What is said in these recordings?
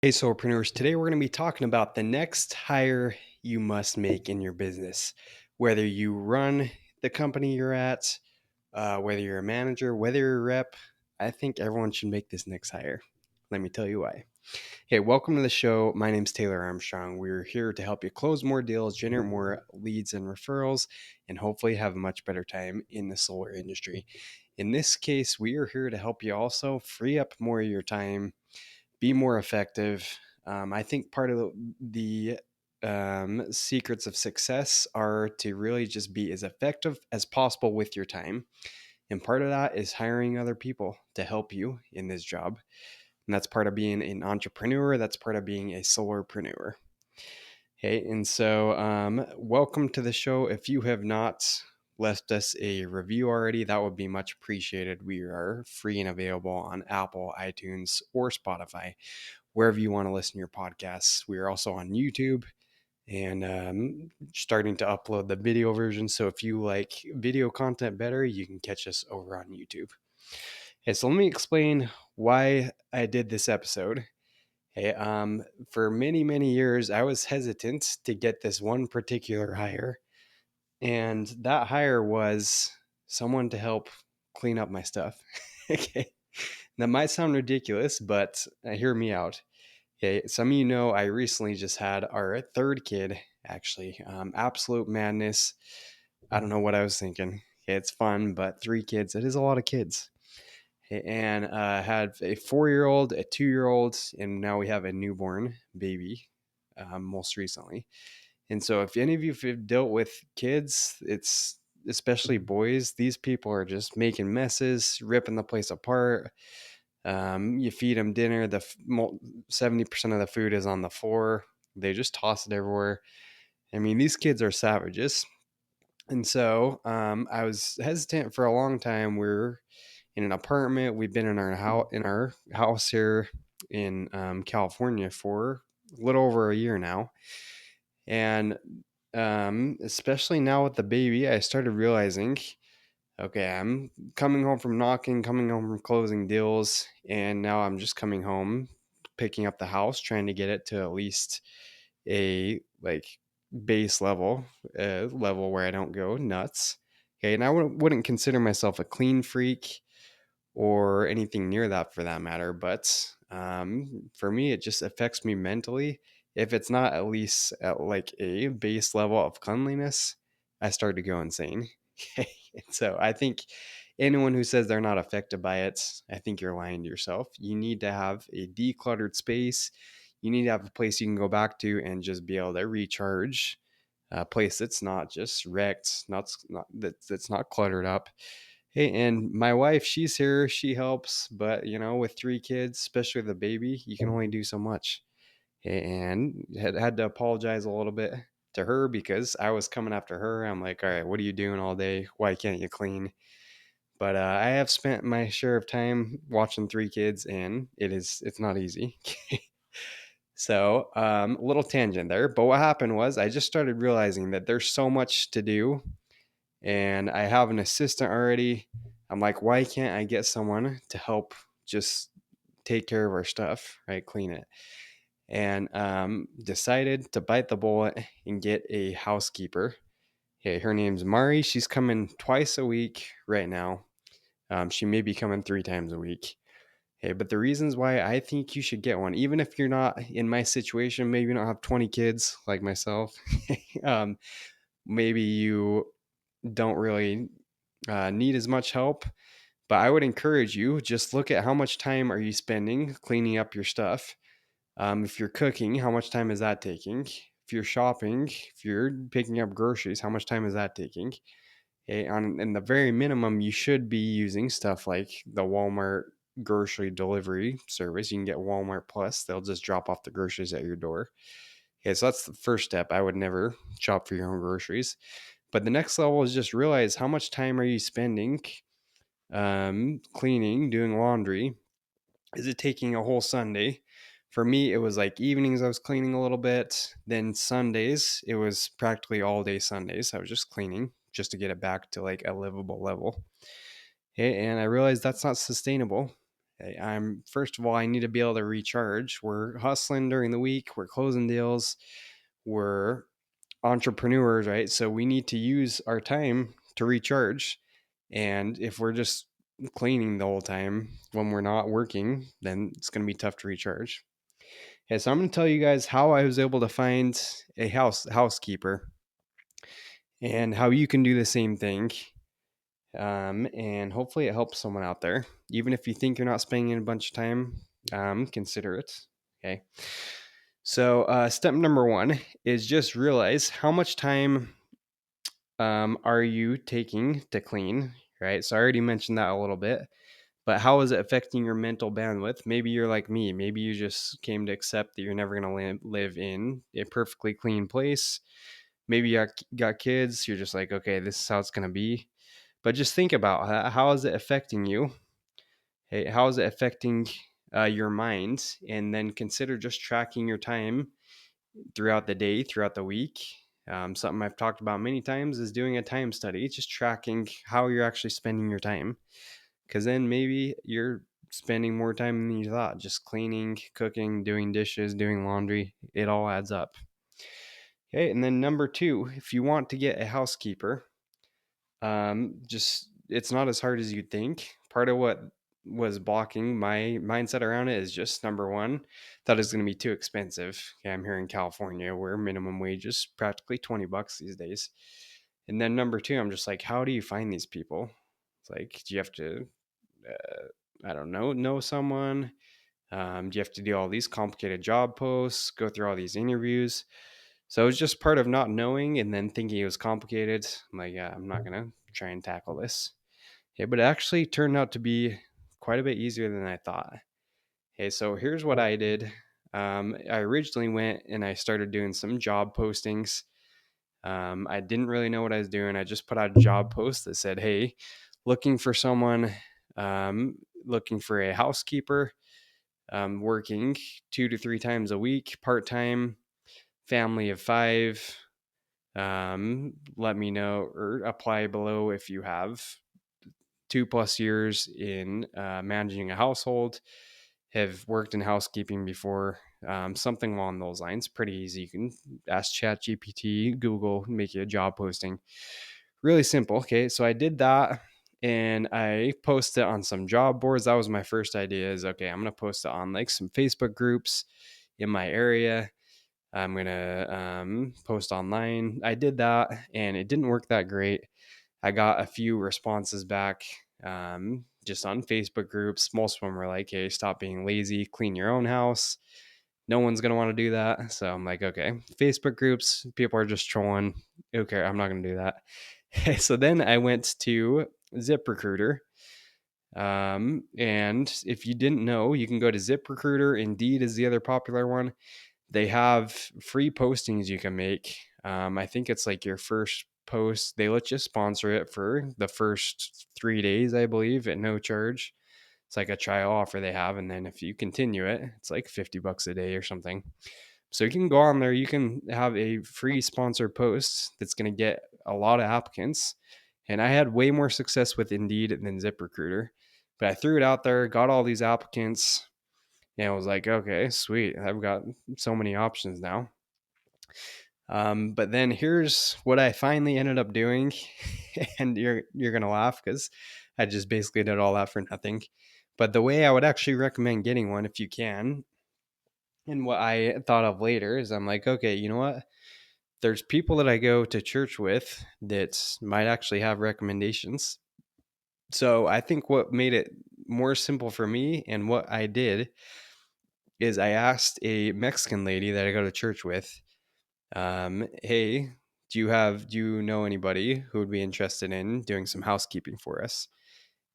Hey, Solarpreneurs. Today we're going to be talking about the next hire you must make in your business. Whether you run the company you're at, whether you're a manager, whether you're a rep, I think everyone should make this next hire. Let me tell you why. Hey, welcome to the show. My name's Taylor Armstrong. We're here to help you close more deals, generate more leads and referrals, and hopefully have a much better time in the solar industry. In this case, we are here to help you also free up more of your time, be more effective. I think part of the secrets of success are to really just be as effective as possible with your time. And part of that is hiring other people to help you in this job. And that's part of being an entrepreneur. That's part of being a solarpreneur. Okay. And so, welcome to the show. If you have not left us a review already, that would be much appreciated. We are free and available on Apple, iTunes, or Spotify, wherever you want to listen to your podcasts. We are also on YouTube and starting to upload the video version. So if you like video content better, you can catch us over on YouTube. Okay, so let me explain why I did this episode. Hey, for many, many years, I was hesitant to get this one particular hire. And that hire was someone to help clean up my stuff. Okay. That might sound ridiculous, but hear me out. Okay, some of you know I recently just had our third kid, actually. Absolute madness. I don't know what I was thinking. Okay, it's fun, but 3 kids, it is a lot of kids. Okay, and had a 4-year-old, a 2-year-old, and now we have a newborn baby most recently. And so if any of you have dealt with kids, it's especially boys, these people are just making messes, ripping the place apart. You feed them dinner, 70% of the food is on the floor. They just toss it everywhere. I mean, these kids are savages. And so I was hesitant for a long time. We're in an apartment. We've been in our house here in California for a little over a year now. And especially now with the baby, I started realizing, okay, I'm coming home from knocking, coming home from closing deals, and now I'm just coming home, picking up the house, trying to get it to at least a base level where I don't go nuts. Okay, and I wouldn't consider myself a clean freak or anything near that for that matter, but for me, it just affects me mentally. If it's not at least at like a base level of cleanliness, I start to go insane. Okay. So I think anyone who says they're not affected by it, I think you're lying to yourself. You need to have a decluttered space. You need to have a place you can go back to and just be able to recharge. A place that's not just wrecked, that's not cluttered up. Hey, and my wife, she's here. She helps, but with 3 kids, especially the baby, you can only do so much. And had to apologize a little bit to her because I was coming after her. I'm like, all right, what are you doing all day? Why can't you clean? But I have spent my share of time watching 3 kids, and it's not easy. So a little tangent there. But what happened was I just started realizing that there's so much to do, and I have an assistant already. I'm like, why can't I get someone to help just take care of our stuff, right? Clean it. And decided to bite the bullet and get a housekeeper. Okay, her name's Mari. She's coming twice a week right now. She may be coming 3 times a week. Okay, but the reasons why I think you should get one, even if you're not in my situation, maybe you don't have 20 kids like myself, maybe you don't really need as much help. But I would encourage you, just look at how much time are you spending cleaning up your stuff. If you're cooking, how much time is that taking? If you're shopping, if you're picking up groceries, how much time is that taking? Okay, in the very minimum, you should be using stuff like the Walmart grocery delivery service. You can get Walmart Plus. They'll just drop off the groceries at your door. Okay, so that's the first step. I would never shop for your own groceries. But the next level is just realize how much time are you spending cleaning, doing laundry. Is it taking a whole Sunday? For me, it was like evenings I was cleaning a little bit. Then Sundays, it was practically all day Sundays. I was just cleaning just to get it back to like a livable level. Okay, and I realized that's not sustainable. First of all, I need to be able to recharge. We're hustling during the week, we're closing deals, we're entrepreneurs, right? So we need to use our time to recharge. And if we're just cleaning the whole time when we're not working, then it's going to be tough to recharge. Okay, so I'm going to tell you guys how I was able to find a housekeeper and how you can do the same thing. And hopefully it helps someone out there. Even if you think you're not spending a bunch of time, consider it. Okay. So step number one is just realize how much time are you taking to clean, right? So I already mentioned that a little bit, but how is it affecting your mental bandwidth? Maybe you're like me. Maybe you just came to accept that you're never going to live in a perfectly clean place. Maybe you got kids. You're just like, okay, this is how it's going to be. But just think about how is it affecting you? Hey, how is it affecting your mind? And then consider just tracking your time throughout the day, throughout the week. Something I've talked about many times is doing a time study, just tracking how you're actually spending your time. Because then maybe you're spending more time than you thought, just cleaning, cooking, doing dishes, doing laundry. It all adds up. Okay, and then number two, if you want to get a housekeeper, just it's not as hard as you'd think. Part of what was blocking my mindset around it is just number one, thought it was going to be too expensive. Okay, I'm here in California where minimum wage is practically $20 these days. And then number two, I'm just like, how do you find these people? It's like, do you have to, I don't know someone? Do you have to do all these complicated job posts, go through all these interviews? So it was just part of not knowing and then thinking it was complicated. I'm like, yeah, I'm not going to try and tackle this. Yeah, but it actually turned out to be quite a bit easier than I thought. Okay, so here's what I did. I originally went and I started doing some job postings. I didn't really know what I was doing. I just put out a job post that said, hey, looking for someone, um, looking for a housekeeper, working 2 to 3 times a week, part time, family of 5. Let me know or apply below if you have 2+ years in managing a household, have worked in housekeeping before, something along those lines. Pretty easy. You can ask ChatGPT, Google, make you a job posting. Really simple. Okay, so I did that and I posted it on some job boards. That was my first idea is, okay, I'm going to post it on like some Facebook groups in my area. I'm going to post online. I did that and it didn't work that great. I got a few responses back just on Facebook groups. Most of them were like, hey, stop being lazy, clean your own house. No one's going to want to do that. So I'm like, okay, Facebook groups, people are just trolling. Okay, I'm not going to do that. So then I went to ZipRecruiter. And if you didn't know, you can go to ZipRecruiter. Indeed is the other popular one. They have free postings you can make. I think it's like your first post, they let you sponsor it for the first 3 days, I believe, at no charge. It's like a trial offer they have. And then if you continue it, it's like $50 a day or something. So you can go on there, you can have a free sponsored post that's going to get a lot of applicants. And I had way more success with Indeed than ZipRecruiter. But I threw it out there, got all these applicants, and I was like, okay, sweet. I've got so many options now. But then here's what I finally ended up doing, and you're gonna laugh because I just basically did all that for nothing. But the way I would actually recommend getting one, if you can, and what I thought of later is I'm like, okay, you know what? There's people that I go to church with that might actually have recommendations. So I think what made it more simple for me and what I did is I asked a Mexican lady that I go to church with, hey, do you know anybody who would be interested in doing some housekeeping for us?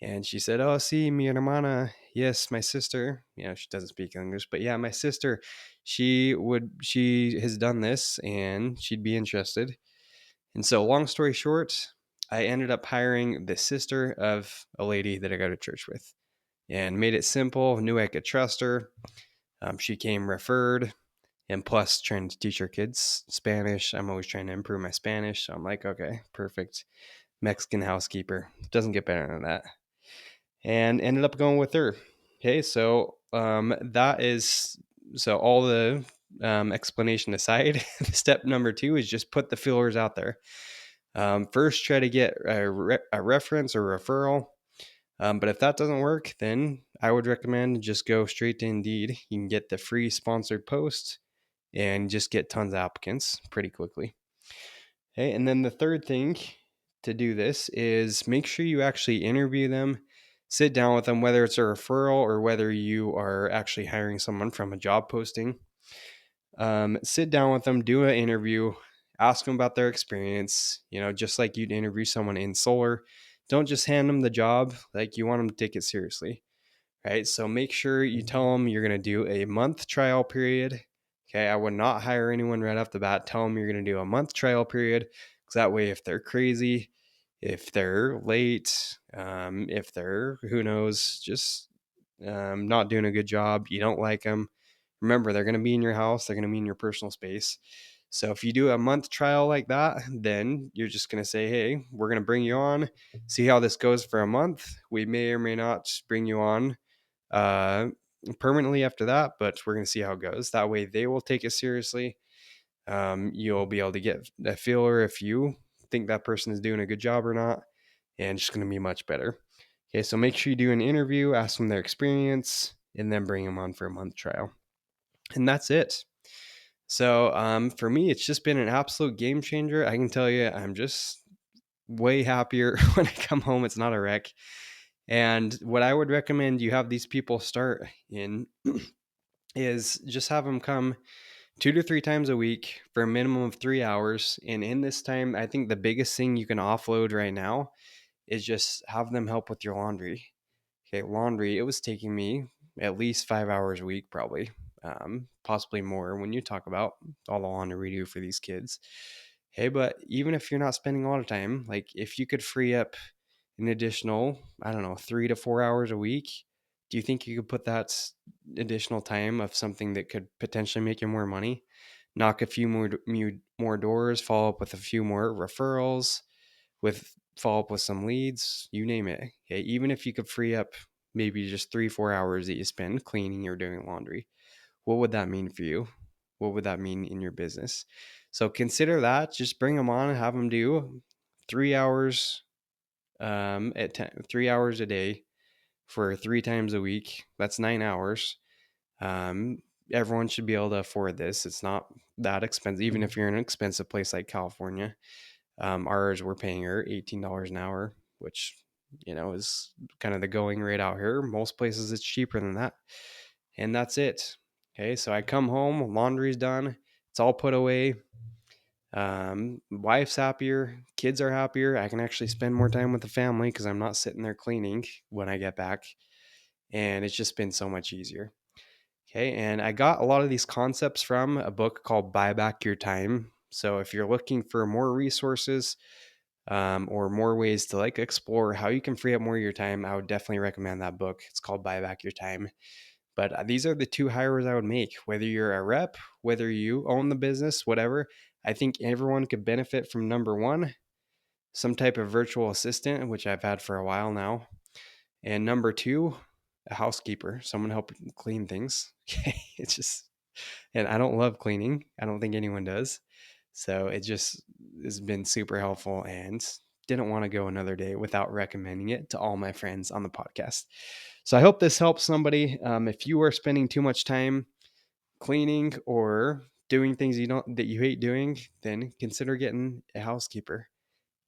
And she said, oh, sí, mi hermana. Yes, my sister. You know, she doesn't speak English, but yeah, my sister, she has done this and she'd be interested. And so long story short, I ended up hiring the sister of a lady that I go to church with and made it simple, knew I could trust her. She came referred, and plus trying to teach our kids Spanish. I'm always trying to improve my Spanish. So I'm like, okay, perfect. Mexican housekeeper. Doesn't get better than that. And ended up going with her. Okay, so that is so all the explanation aside, step number two is just put the feelers out there. First, try to get a reference or referral. But if that doesn't work, then I would recommend just go straight to Indeed. You can get the free sponsored post and just get tons of applicants pretty quickly. Okay, and then the third thing to do this is make sure you actually interview them, sit down with them, whether it's a referral or whether you are actually hiring someone from a job posting. Sit down with them, do an interview, ask them about their experience, just like you'd interview someone in solar. Don't just hand them the job, like you want them to take it seriously, right? So make sure you tell them you're going to do a month trial period. Okay, I would not hire anyone right off the bat. Tell them you're going to do a month trial period, because that way, if they're crazy, if they're late, if they're, who knows, just not doing a good job, you don't like them, remember, they're going to be in your house, they're going to be in your personal space. So if you do a month trial like that, then you're just going to say, hey, we're going to bring you on, see how this goes for a month. We may or may not bring you on uh, permanently after that, but we're going to see how it goes. That way they will take it seriously. You'll be able to get a feeler if you think that person is doing a good job or not, and it's just going to be much better. Okay, so make sure you do an interview, ask them their experience, and then bring them on for a month trial. And that's it. So for me, it's just been an absolute game changer. I can tell you, I'm just way happier when I come home. It's not a wreck. And what I would recommend you have these people start in is just have them come 2 to 3 times a week for a minimum of 3 hours. And in this time, I think the biggest thing you can offload right now is just have them help with your laundry. Okay, laundry, it was taking me at least 5 hours a week, probably, possibly more when you talk about all the laundry we do for these kids. Hey, but even if you're not spending a lot of time, like if you could free up an additional, I don't know, 3 to 4 hours a week, do you think you could put that additional time of something that could potentially make you more money? Knock a few more doors, follow up with a few more referrals, with follow up with some leads, you name it. Okay, even if you could free up maybe just 3 4 hours that you spend cleaning or doing laundry, what would that mean for you? What would that mean in your business? So consider that. Just bring them on and have them do 3 hours 3 hours a day for 3 times a week. That's 9 hours. Um, Everyone should be able to afford this. It's not that expensive, even if you're in an expensive place like California. Ours, we're paying her $18 an hour, which, is kind of the going rate out here. Most places it's cheaper than that. And that's it. Okay, so I come home, laundry's done, it's all put away. Wife's happier, kids are happier. I can actually spend more time with the family because I'm not sitting there cleaning when I get back. And it's just been so much easier. Okay, and I got a lot of these concepts from a book called Buy Back Your Time. So if you're looking for more resources, or more ways to like explore how you can free up more of your time, I would definitely recommend that book. It's called Buy Back Your Time. But these are the two hires I would make, whether you're a rep, whether you own the business, whatever. I think everyone could benefit from number one, some type of virtual assistant, which I've had for a while now. And number two, a housekeeper, someone help clean things. Okay. It's just, and I don't love cleaning. I don't think anyone does. So it just has been super helpful, and didn't want to go another day without recommending it to all my friends on the podcast. So I hope this helps somebody. If you are spending too much time cleaning or doing things that you hate doing, then consider getting a housekeeper.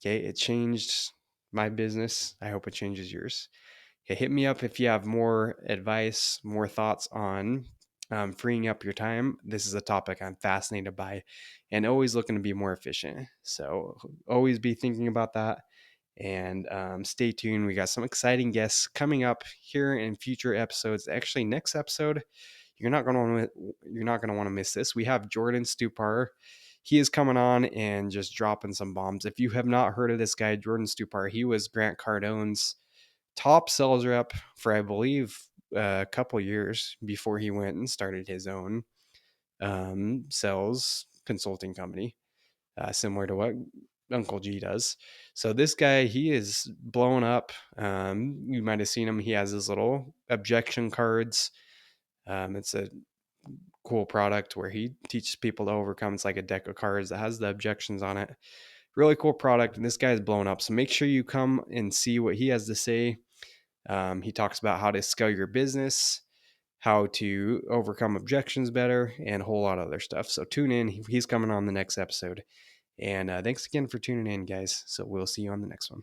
Okay. It changed my business. I hope it changes yours. Okay, hit me up if you have more advice, more thoughts on freeing up your time. This is a topic I'm fascinated by and always looking to be more efficient. So always be thinking about that, and stay tuned. We got some exciting guests coming up here in future episodes. Actually, next episode, you're not going to want to miss this. We have Jordan Stupar. He is coming on and just dropping some bombs. If you have not heard of this guy, Jordan Stupar, he was Grant Cardone's top sales rep for, I believe, a couple years before he went and started his own sales consulting company, similar to what Uncle G does. So this guy, he is blown up. You might have seen him. He has his little objection cards. It's a cool product where he teaches people to overcome. It's like a deck of cards that has the objections on it. Really cool product. And this guy's blown up. So make sure you come and see what he has to say. He talks about how to scale your business, how to overcome objections better, and a whole lot of other stuff. So tune in. He's coming on the next episode. And thanks again for tuning in, guys. So we'll see you on the next one.